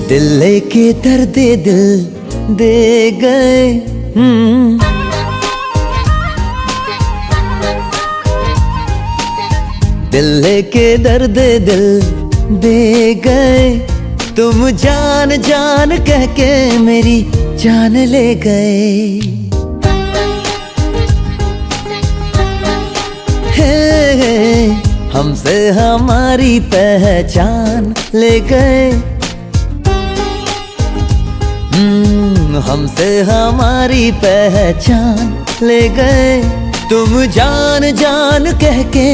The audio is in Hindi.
दिल लेके दर्द दिल दे गए। दिल लेके दर्द दिल दे गए। तुम जान जान कह के मेरी जान ले गए। हमसे हमारी पहचान ले गए। हमसे हमारी पहचान ले गए। तुम जान जान कह के